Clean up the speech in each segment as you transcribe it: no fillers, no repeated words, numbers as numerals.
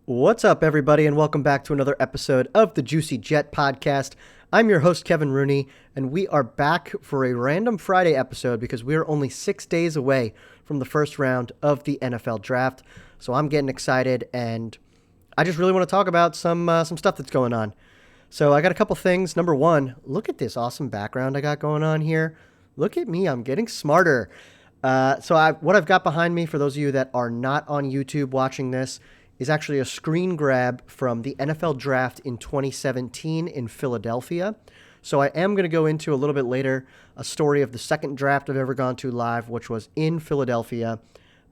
What's up, everybody, and welcome back to another episode of the Juicy Jet Podcast. I'm your host, Kevin Rooney, and we are back for a random Friday episode because we are only 6 days away from the first round of the NFL Draft. So I'm getting excited, and I just really want to talk about some stuff that's going on. So I got a couple things. Number one, look at this awesome background I got going on here. Look at me, I'm getting smarter. What I've got behind me, for those of you that are not on YouTube watching this, is actually a screen grab from the NFL Draft in 2017 in Philadelphia. So I am going to go into a little bit later a story of the second draft I've ever gone to live, which was in Philadelphia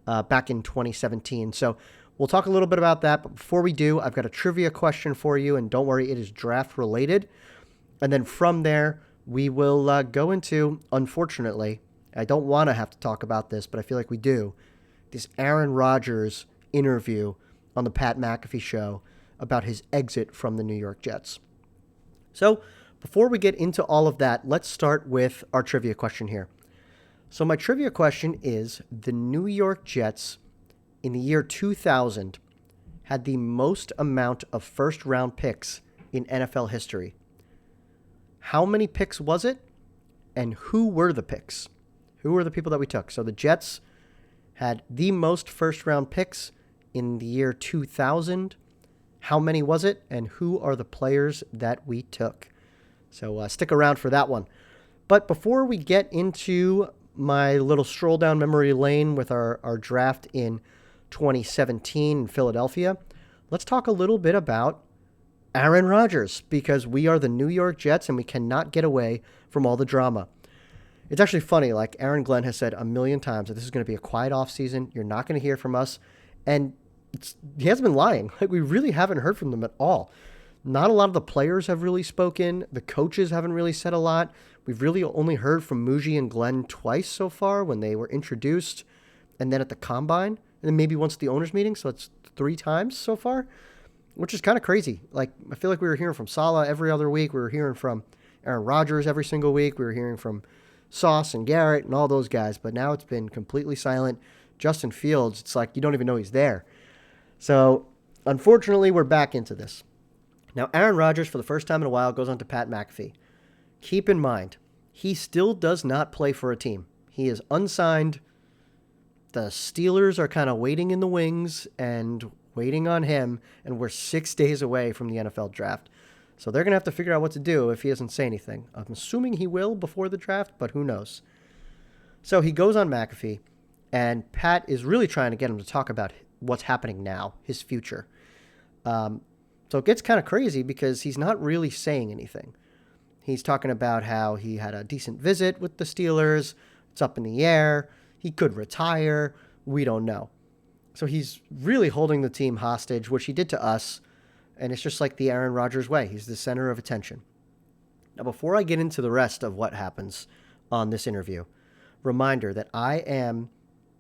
back in 2017. So we'll talk a little bit about that. But before we do, I've got a trivia question for you, and don't worry, it is draft related. And then from there, we will go into, unfortunately, I don't want to have to talk about this, but I feel like we do, this Aaron Rodgers interview on the Pat McAfee show about his exit from the New York Jets. So before we get into all of that, let's start with our trivia question here. So my trivia question is, the New York Jets in the year 2000 had the most amount of first round picks in NFL history. How many picks was it? And who were the picks? Who were the people that we took? So the Jets had the most first round picks in the year 2000. How many was it, and who are the players that we took? So stick around for that one. But before we get into my little stroll down memory lane with our draft in 2017 in Philadelphia, let's talk a little bit about Aaron Rodgers, because we are the New York Jets and we cannot get away from all the drama. It's actually funny, like Aaron Glenn has said a million times that this is going to be a quiet offseason. You're not going to hear from us. And he hasn't been lying. Like, we really haven't heard from them at all. Not a lot of the players have really spoken. The coaches haven't really said a lot. We've really only heard from Muji and Glenn twice so far when they were introduced, and then at the Combine, and then maybe once at the owners meeting. So it's 3 times so far, which is kind of crazy. Like, I feel like we were hearing from Saleh every other week. We were hearing from Aaron Rodgers every single week. We were hearing from Sauce and Garrett and all those guys. But now it's been completely silent. Justin Fields, it's like you don't even know he's there. So, unfortunately, we're back into this. Now, Aaron Rodgers, for the first time in a while, goes on to Pat McAfee. Keep in mind, he still does not play for a team. He is unsigned. The Steelers are kind of waiting in the wings and waiting on him, and we're 6 days away from the NFL Draft. So they're going to have to figure out what to do if he doesn't say anything. I'm assuming he will before the draft, but who knows. So he goes on McAfee, and Pat is really trying to get him to talk about what's happening now, his future. So it gets kind of crazy because he's not really saying anything. He's talking about how he had a decent visit with the Steelers. It's up in the air. He could retire. We don't know. So he's really holding the team hostage, which he did to us. And it's just like the Aaron Rodgers way. He's the center of attention. Now, before I get into the rest of what happens on this interview, reminder that I am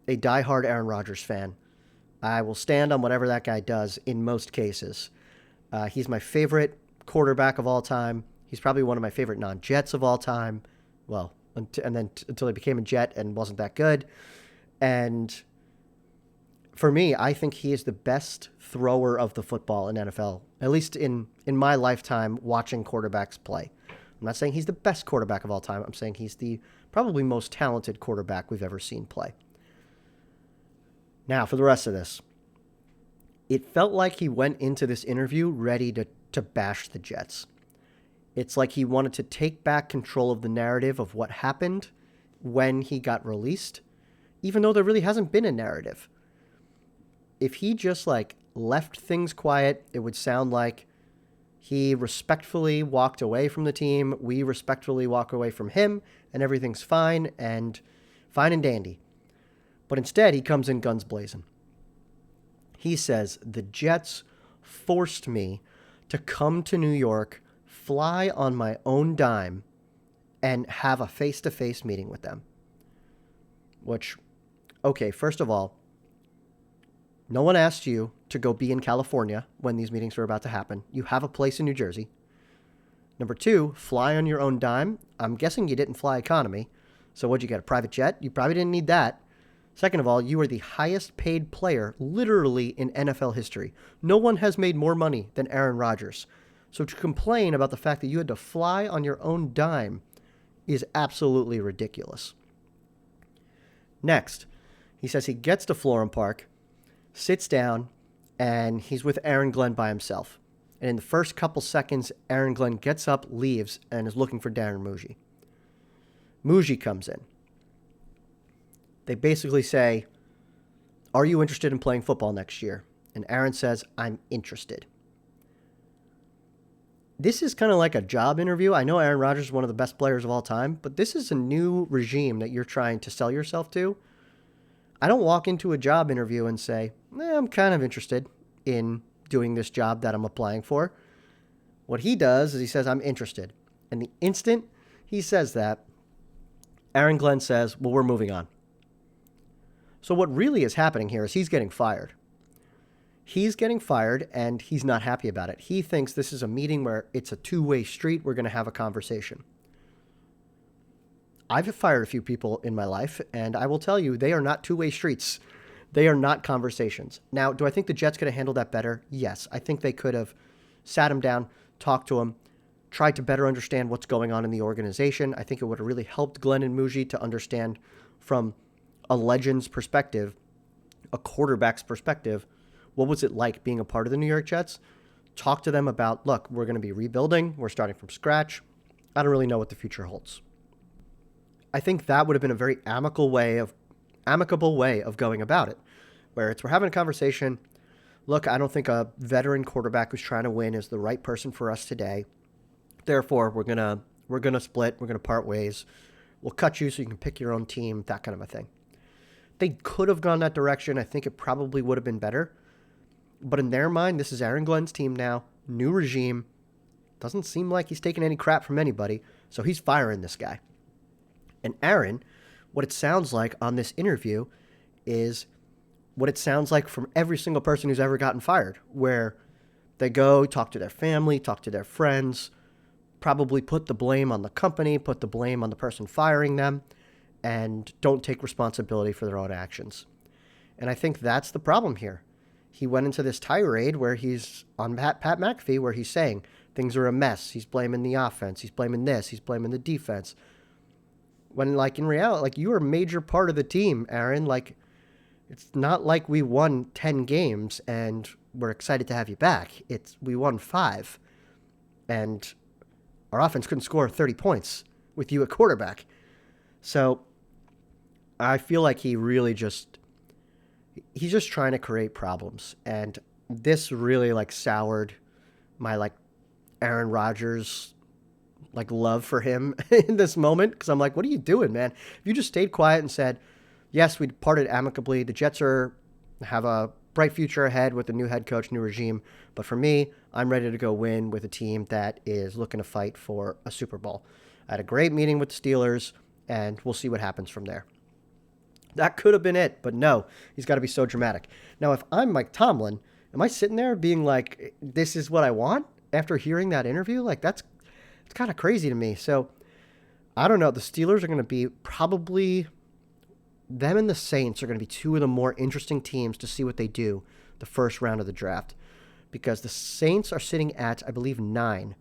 a diehard Aaron Rodgers fan. I will stand on whatever that guy does in most cases. He's my favorite quarterback of all time. He's probably one of my favorite non-Jets of all time. Well, until he became a Jet and wasn't that good. And for me, I think he is the best thrower of the football in NFL, at least in my lifetime watching quarterbacks play. I'm not saying he's the best quarterback of all time. I'm saying he's the probably most talented quarterback we've ever seen play. Now, for the rest of this, it felt like he went into this interview ready to bash the Jets. It's like he wanted to take back control of the narrative of what happened when he got released, even though there really hasn't been a narrative. If he just left things quiet, it would sound like he respectfully walked away from the team. We respectfully walk away from him, and everything's fine and dandy. But instead, he comes in guns blazing. He says, the Jets forced me to come to New York, fly on my own dime, and have a face-to-face meeting with them. Which, okay, first of all, no one asked you to go be in California when these meetings were about to happen. You have a place in New Jersey. Number 2, fly on your own dime. I'm guessing you didn't fly economy. So what'd you get, a private jet? You probably didn't need that. Second of all, you are the highest paid player literally in NFL history. No one has made more money than Aaron Rodgers. So to complain about the fact that you had to fly on your own dime is absolutely ridiculous. Next, he says he gets to Florham Park, sits down, and he's with Aaron Glenn by himself. And in the first couple seconds, Aaron Glenn gets up, leaves, and is looking for Darren Muji. Muji comes in. They basically say, "Are you interested in playing football next year?" And Aaron says, "I'm interested." This is kind of like a job interview. I know Aaron Rodgers is one of the best players of all time, but this is a new regime that you're trying to sell yourself to. I don't walk into a job interview and say, I'm kind of interested in doing this job that I'm applying for. What he does is he says, "I'm interested." And the instant he says that, Aaron Glenn says, "Well, we're moving on." So what really is happening here is he's getting fired. He's getting fired, and he's not happy about it. He thinks this is a meeting where it's a two-way street. We're going to have a conversation. I've fired a few people in my life, and I will tell you, they are not two-way streets. They are not conversations. Now, do I think the Jets could have handled that better? Yes. I think they could have sat him down, talked to him, tried to better understand what's going on in the organization. I think it would have really helped Glenn and Muji to understand from a legend's perspective, a quarterback's perspective, what was it like being a part of the New York Jets? Talk to them about, look, we're going to be rebuilding. We're starting from scratch. I don't really know what the future holds. I think that would have been a very amicable way of going about it, where we're having a conversation. Look, I don't think a veteran quarterback who's trying to win is the right person for us today. Therefore, we're gonna split. We're gonna part ways. We'll cut you so you can pick your own team. That kind of a thing. They could have gone that direction. I think it probably would have been better. But in their mind, this is Aaron Glenn's team now. New regime. Doesn't seem like he's taking any crap from anybody. So he's firing this guy. And Aaron, what it sounds like on this interview is what it sounds like from every single person who's ever gotten fired, where they go talk to their family, talk to their friends, probably put the blame on the company, put the blame on the person firing them, and don't take responsibility for their own actions. And I think that's the problem here. He went into this tirade where he's on Pat McAfee, where he's saying things are a mess. He's blaming the offense. He's blaming this. He's blaming the defense. When, like, in reality, like, you are a major part of the team, Aaron. Like, it's not like we won 10 games and we're excited to have you back. We won 5. And our offense couldn't score 30 points with you at quarterback. So I feel like he's just trying to create problems. And this really, like, soured my, like, Aaron Rodgers, like, love for him in this moment. Because I'm like, what are you doing, man? If you just stayed quiet and said, yes, we parted amicably. The Jets have a bright future ahead with a new head coach, new regime. But for me, I'm ready to go win with a team that is looking to fight for a Super Bowl. I had a great meeting with the Steelers, and we'll see what happens from there. That could have been it, but no, he's got to be so dramatic. Now, if I'm Mike Tomlin, am I sitting there being like, this is what I want after hearing that interview? Like, it's kind of crazy to me. So, I don't know. The Steelers are going to be probably, them and the Saints are going to be two of the more interesting teams to see what they do the first round of the draft. Because the Saints are sitting at, I believe, 9.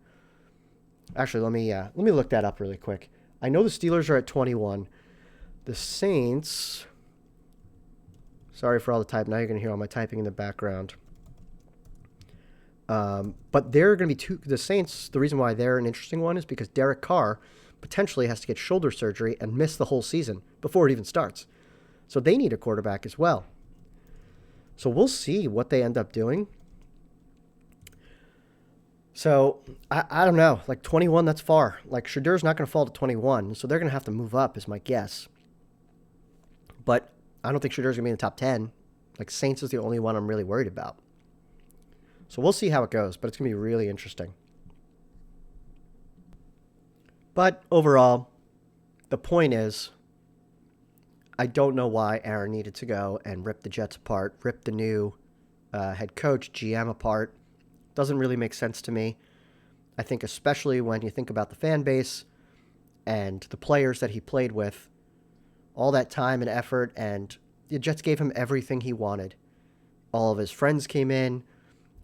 Actually, let me look that up really quick. I know the Steelers are at 21. The Saints, sorry for all the type. Now you're going to hear all my typing in the background. But they're going to be the Saints, the reason why they're an interesting one is because Derek Carr potentially has to get shoulder surgery and miss the whole season before it even starts. So they need a quarterback as well. So we'll see what they end up doing. So, I don't know. Like, 21, that's far. Like, Shedur's not going to fall to 21, so they're going to have to move up, is my guess. But I don't think Shedur's going to be in the top 10. Like, Saints is the only one I'm really worried about. So we'll see how it goes, but it's going to be really interesting. But overall, the point is, I don't know why Aaron needed to go and rip the Jets apart, rip the new head coach, GM apart. Doesn't really make sense to me. I think especially when you think about the fan base and the players that he played with, all that time and effort and the Jets gave him everything he wanted. All of his friends came in.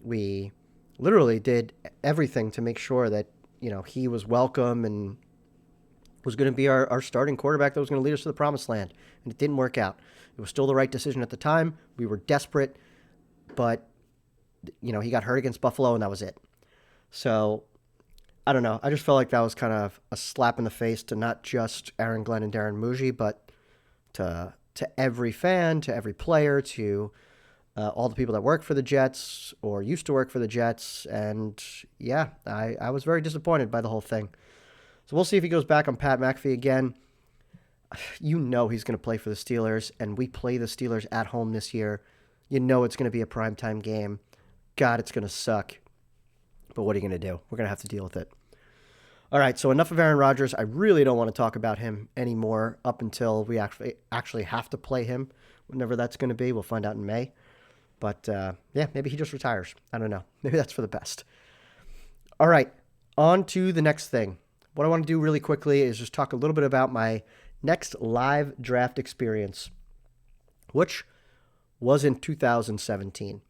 We literally did everything to make sure that, he was welcome and was going to be our starting quarterback that was going to lead us to the promised land. And it didn't work out. It was still the right decision at the time. We were desperate, but, he got hurt against Buffalo, and that was it. So, I don't know. I just felt like that was kind of a slap in the face to not just Aaron Glenn and Darren Muji, but to every fan, to every player, to all the people that work for the Jets or used to work for the Jets. And yeah, I was very disappointed by the whole thing. So we'll see if he goes back on Pat McAfee again. He's going to play for the Steelers, and we play the Steelers at home this year. It's going to be a primetime game. God, it's going to suck. But what are you going to do? We're going to have to deal with it. All right, so enough of Aaron Rodgers. I really don't want to talk about him anymore up until we actually have to play him, whenever that's going to be. We'll find out in May. But, maybe he just retires. I don't know. Maybe that's for the best. All right, on to the next thing. What I want to do really quickly is just talk a little bit about my next live draft experience, which was in 2017.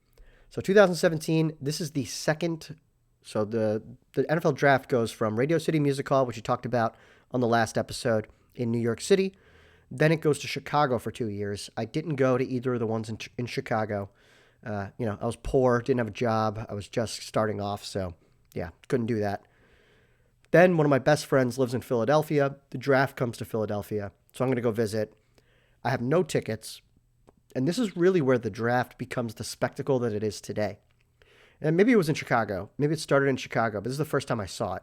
So 2017, this is the second. So the NFL draft goes from Radio City Music Hall, which you talked about on the last episode, in New York City. Then it goes to Chicago for 2 years. I didn't go to either of the ones in Chicago. I was poor, didn't have a job. I was just starting off, so yeah, couldn't do that. Then one of my best friends lives in Philadelphia. The draft comes to Philadelphia, so I'm going to go visit. I have no tickets, and this is really where the draft becomes the spectacle that it is today. And maybe it was in Chicago. Maybe it started in Chicago, but this is the first time I saw it.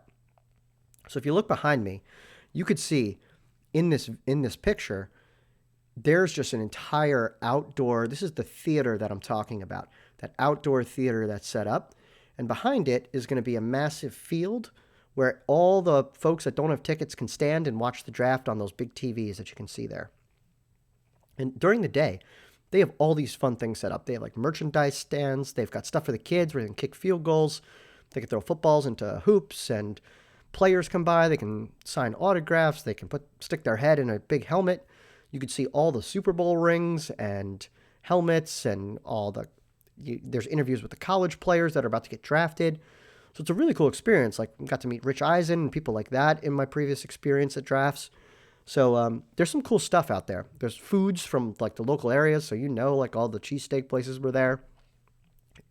So if you look behind me, you could see in this picture, there's just an entire outdoor, this is the theater that I'm talking about, that outdoor theater that's set up. And behind it is going to be a massive field where all the folks that don't have tickets can stand and watch the draft on those big TVs that you can see there. And during the day, they have all these fun things set up. They have like merchandise stands. They've got stuff for the kids where they can kick field goals. They can throw footballs into hoops, and players come by. They can sign autographs. They can stick their head in a big helmet. You could see all the Super Bowl rings and helmets and there's interviews with the college players that are about to get drafted. So it's a really cool experience. Like, I got to meet Rich Eisen and people like that in my previous experience at drafts. So there's some cool stuff out there. There's foods from like the local areas, so like all the cheesesteak places were there.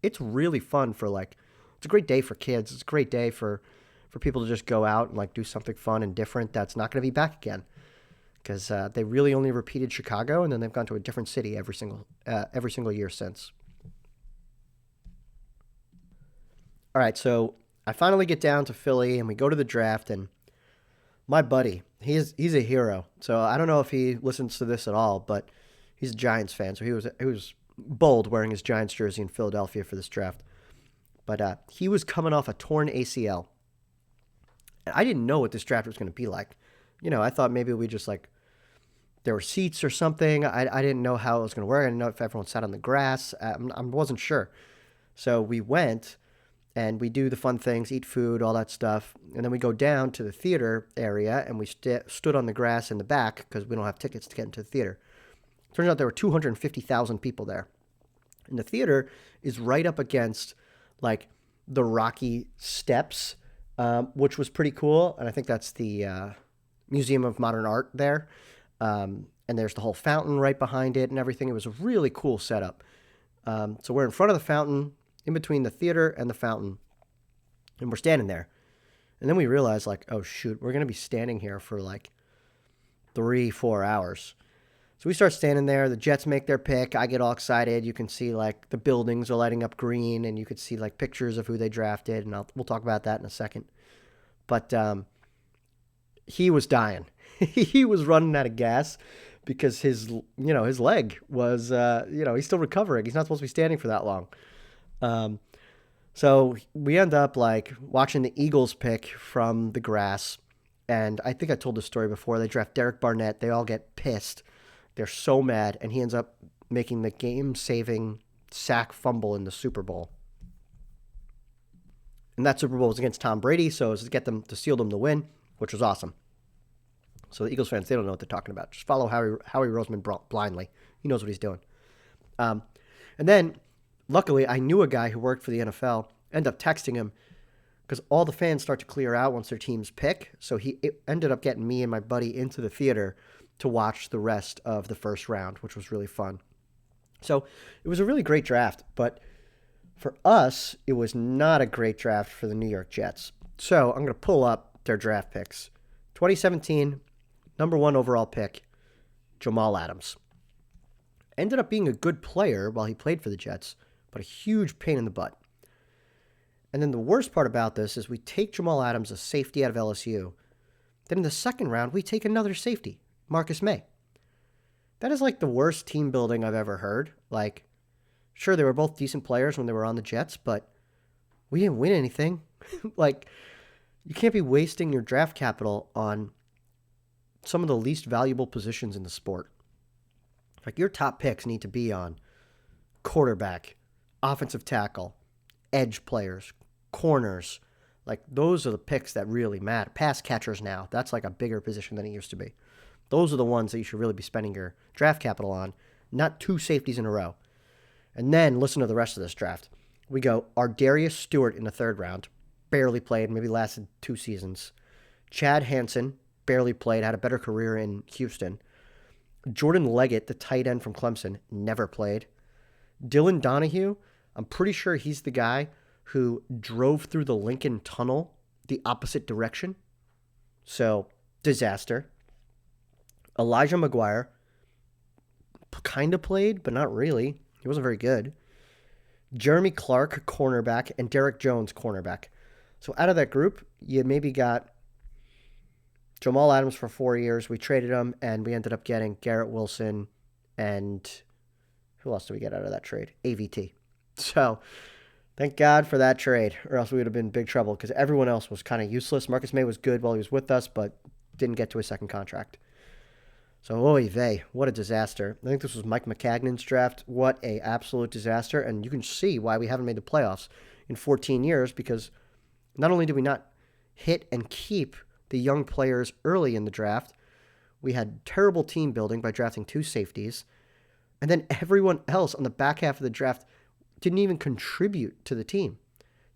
It's really fun it's a great day for kids. It's a great day for people to just go out and like do something fun and different that's not going to be back again. Because they really only repeated Chicago, and then they've gone to a different city every single year since. All right, so I finally get down to Philly, and we go to the draft, and my buddy, he's a hero. So I don't know if he listens to this at all, but he's a Giants fan. So he was bold wearing his Giants jersey in Philadelphia for this draft. But he was coming off a torn ACL. And I didn't know what this draft was going to be like. I thought maybe we just there were seats or something. I didn't know how it was going to work. I didn't know if everyone sat on the grass. I wasn't sure. So we went, and we do the fun things, eat food, all that stuff. And then we go down to the theater area, and we stood on the grass in the back because we don't have tickets to get into the theater. Turns out there were 250,000 people there. And the theater is right up against, the Rocky Steps, which was pretty cool. And I think that's the Museum of Modern Art there. And there's the whole fountain right behind it and everything. It was a really cool setup. So we're in front of the fountain, in between the theater and the fountain, and we're standing there. And then we realize, oh, shoot, we're going to be standing here for 3-4 hours. So we start standing there. The Jets make their pick. I get all excited. You can see, the buildings are lighting up green, and you could see, pictures of who they drafted, and we'll talk about that in a second. But he was dying. He was running out of gas because his leg was, he's still recovering. He's not supposed to be standing for that long. So we end up watching the Eagles pick from the grass. And I think I told this story before. They draft Derek Barnett. They all get pissed. They're so mad. And he ends up making the game-saving sack fumble in the Super Bowl. And that Super Bowl was against Tom Brady. So it was to seal them the win, which was awesome. So the Eagles fans, they don't know what they're talking about. Just follow Howie Roseman blindly. He knows what he's doing. And then, luckily, I knew a guy who worked for the NFL. Ended up texting him because all the fans start to clear out once their teams pick. So he ended up getting me and my buddy into the theater to watch the rest of the first round, which was really fun. So it was a really great draft, but for us, it was not a great draft for the New York Jets. So I'm going to pull up their draft picks. 2017, number 1 overall pick, Jamal Adams. Ended up being a good player while he played for the Jets, but a huge pain in the butt. And then the worst part about this is we take Jamal Adams, a safety out of LSU. Then in the second round, we take another safety, Marcus May. That is like the worst team building I've ever heard. Like, sure, they were both decent players when they were on the Jets, but we didn't win anything. Like, you can't be wasting your draft capital on some of the least valuable positions in the sport. Like, your top picks need to be on quarterback, offensive tackle, edge players, corners. Like, those are the picks that really matter. Pass catchers now. That's like a bigger position than it used to be. Those are the ones that you should really be spending your draft capital on, not 2 safeties in a row. And then listen to the rest of this draft. We go Ardarius Stewart in the 3rd round. Barely played, maybe lasted 2 seasons. Chad Hansen, barely played, had a better career in Houston. Jordan Leggett, the tight end from Clemson, never played. Dylan Donahue, I'm pretty sure he's the guy who drove through the Lincoln Tunnel the opposite direction. So, disaster. Elijah McGuire kind of played, but not really. He wasn't very good. Jeremy Clark, cornerback, and Derek Jones, cornerback. So out of that group, you maybe got Jamal Adams for 4 years. We traded him, and we ended up getting Garrett Wilson, and who else did we get out of that trade? AVT. So thank God for that trade, or else we would have been in big trouble because everyone else was kind of useless. Marcus May was good while he was with us, but didn't get to his second contract. So, oy vey, what a disaster. I think this was Mike McCagnon's draft. What a absolute disaster. And you can see why we haven't made the playoffs in 14 years, because not only did we not hit and keep the young players early in the draft, we had terrible team building by drafting 2 safeties, and then everyone else on the back half of the draft didn't even contribute to the team.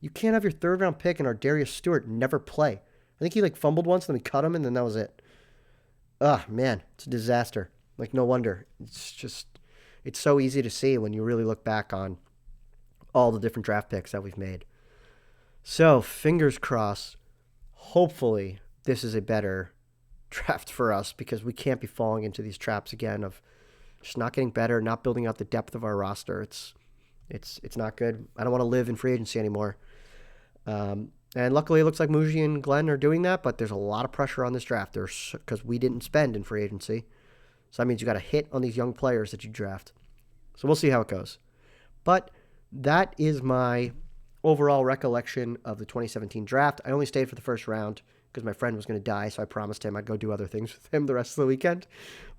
You can't have your 3rd round pick and Ardarius Stewart never play. I think he fumbled once, then we cut him, and then that was it. Man, it's a disaster. Like, no wonder. It's so easy to see when you really look back on all the different draft picks that we've made. So, fingers crossed, hopefully this is a better draft for us, because we can't be falling into these traps again of just not getting better, not building out the depth of our roster. It's not good. I don't want to live in free agency anymore. And luckily, it looks like Muji and Glenn are doing that, but there's a lot of pressure on this draft because we didn't spend in free agency. So that means you got to hit on these young players that you draft. So we'll see how it goes. But that is my overall recollection of the 2017 draft. I only stayed for the first round because my friend was going to die, so I promised him I'd go do other things with him the rest of the weekend.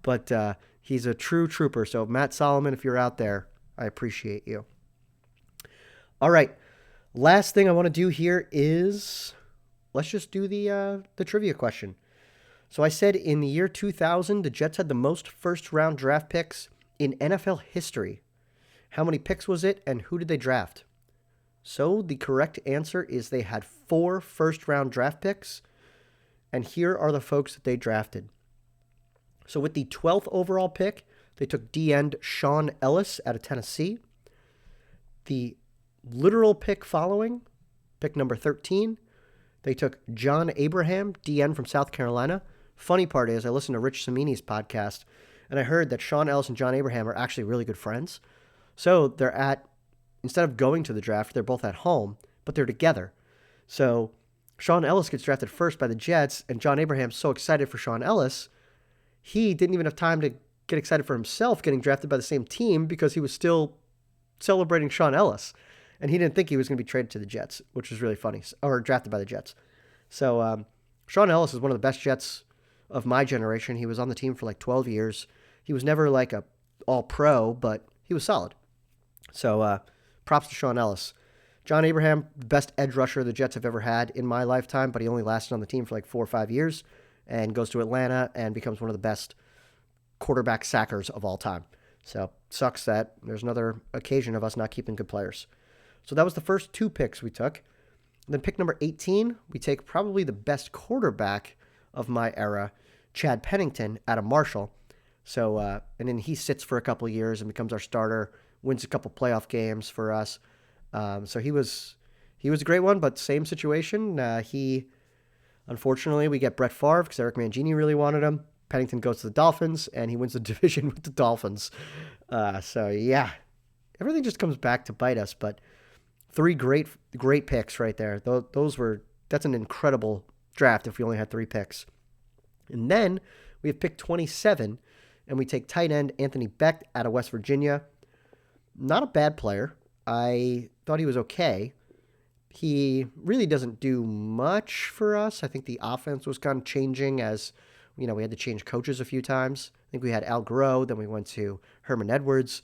But he's a true trooper. So Matt Solomon, if you're out there, I appreciate you. All right. Last thing I want to do here is let's just do the trivia question. So I said in the year 2000, the Jets had the most first-round draft picks in NFL history. How many picks was it, and who did they draft? So the correct answer is they had 4 first-round draft picks, and here are the folks that they drafted. So with the 12th overall pick, they took D-end Sean Ellis out of Tennessee. The literal pick following, pick number 13, they took John Abraham, DN from South Carolina. Funny part is I listened to Rich Samini's podcast, and I heard that Sean Ellis and John Abraham are actually really good friends. So instead of going to the draft, they're both at home, but they're together. So Sean Ellis gets drafted first by the Jets, and John Abraham's so excited for Sean Ellis, he didn't even have time to get excited for himself getting drafted by the same team because he was still celebrating Sean Ellis. And he didn't think he was going to be traded to the Jets, which was really funny, or drafted by the Jets. So Sean Ellis is one of the best Jets of my generation. He was on the team for 12 years. He was never like a all-pro, but he was solid. So props to Sean Ellis. John Abraham, best edge rusher the Jets have ever had in my lifetime, but he only lasted on the team for 4 or 5 years. and goes to Atlanta and becomes one of the best quarterback sackers of all time. So sucks that there's another occasion of us not keeping good players. So that was the first 2 picks we took. And then pick number 18, we take probably the best quarterback of my era, Chad Pennington, out of Marshall. So, and then he sits for a couple of years and becomes our starter, wins a couple playoff games for us. So he was a great one, but same situation. Unfortunately, we get Brett Favre because Eric Mangini really wanted him. Pennington goes to the Dolphins, and he wins the division with the Dolphins. So yeah, everything just comes back to bite us. But 3 great picks right there. That's an incredible draft if we only had 3 picks. And then we have pick 27, and we take tight end Anthony Becht out of West Virginia. Not a bad player. I thought he was okay. He really doesn't do much for us. I think the offense was kind of changing as, we had to change coaches a few times. I think we had Al Garo, then we went to Herman Edwards.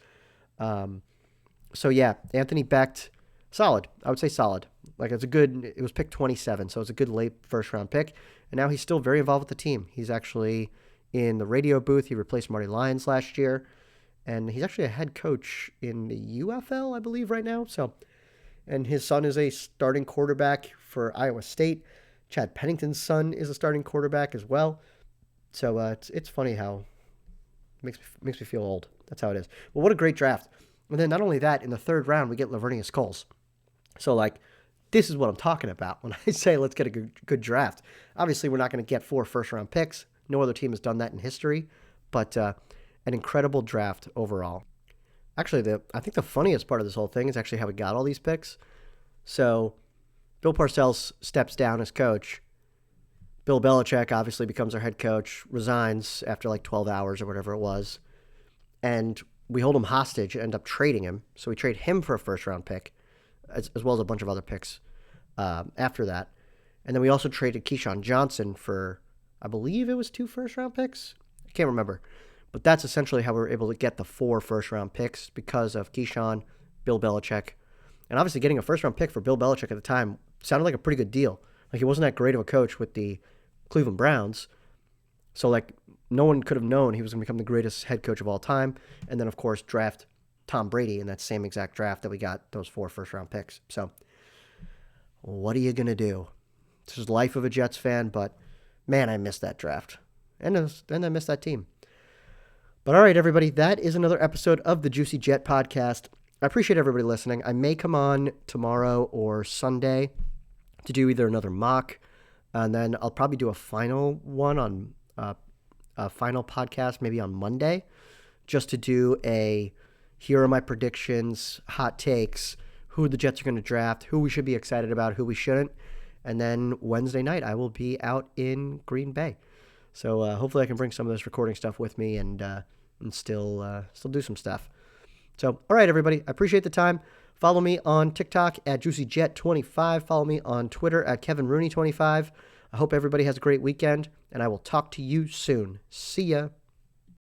So yeah, Anthony Becht, solid. I would say solid. It was pick 27, so it's a good late first round pick. And now he's still very involved with the team. He's actually in the radio booth. He replaced Marty Lyons last year. And he's actually a head coach in the UFL, I believe, right now. And his son is a starting quarterback for Iowa State. Chad Pennington's son is a starting quarterback as well. So it's funny how it makes me feel old. That's how it is. Well, what a great draft. And then not only that, in the 3rd round, we get Lavernius Coles. So, this is what I'm talking about when I say let's get a good draft. Obviously, we're not going to get 4 first-round picks. No other team has done that in history. But an incredible draft overall. Actually, I think the funniest part of this whole thing is actually how we got all these picks. So, Bill Parcells steps down as coach. Bill Belichick obviously becomes our head coach, resigns after 12 hours or whatever it was. And we hold him hostage and end up trading him. So we trade him for a first-round pick, as well as a bunch of other picks after that. And then we also traded Keyshawn Johnson for, I believe it was 2 first-round picks. I can't remember. But that's essentially how we were able to get the 4 first-round picks because of Keyshawn, Bill Belichick. And obviously getting a first-round pick for Bill Belichick at the time sounded like a pretty good deal. He wasn't that great of a coach with the Cleveland Browns. So, no one could have known he was going to become the greatest head coach of all time. And then, of course, draft Tom Brady in that same exact draft that we got those 4 first-round picks. So, what are you going to do? This is life of a Jets fan, but, man, I missed that draft. And I missed that team. But, all right, everybody, that is another episode of the Juicy Jet podcast. I appreciate everybody listening. I may come on tomorrow or Sunday to do either another mock, and then I'll probably do a final one on a final podcast maybe on Monday, just to do here are my predictions, hot takes, who the Jets are going to draft, who we should be excited about, who we shouldn't. And then Wednesday night, I will be out in Green Bay. So hopefully I can bring some of this recording stuff with me and still do some stuff. So, all right, everybody, I appreciate the time. Follow me on TikTok at JuicyJet25. Follow me on Twitter at KevinRooney25. I hope everybody has a great weekend, and I will talk to you soon. See ya.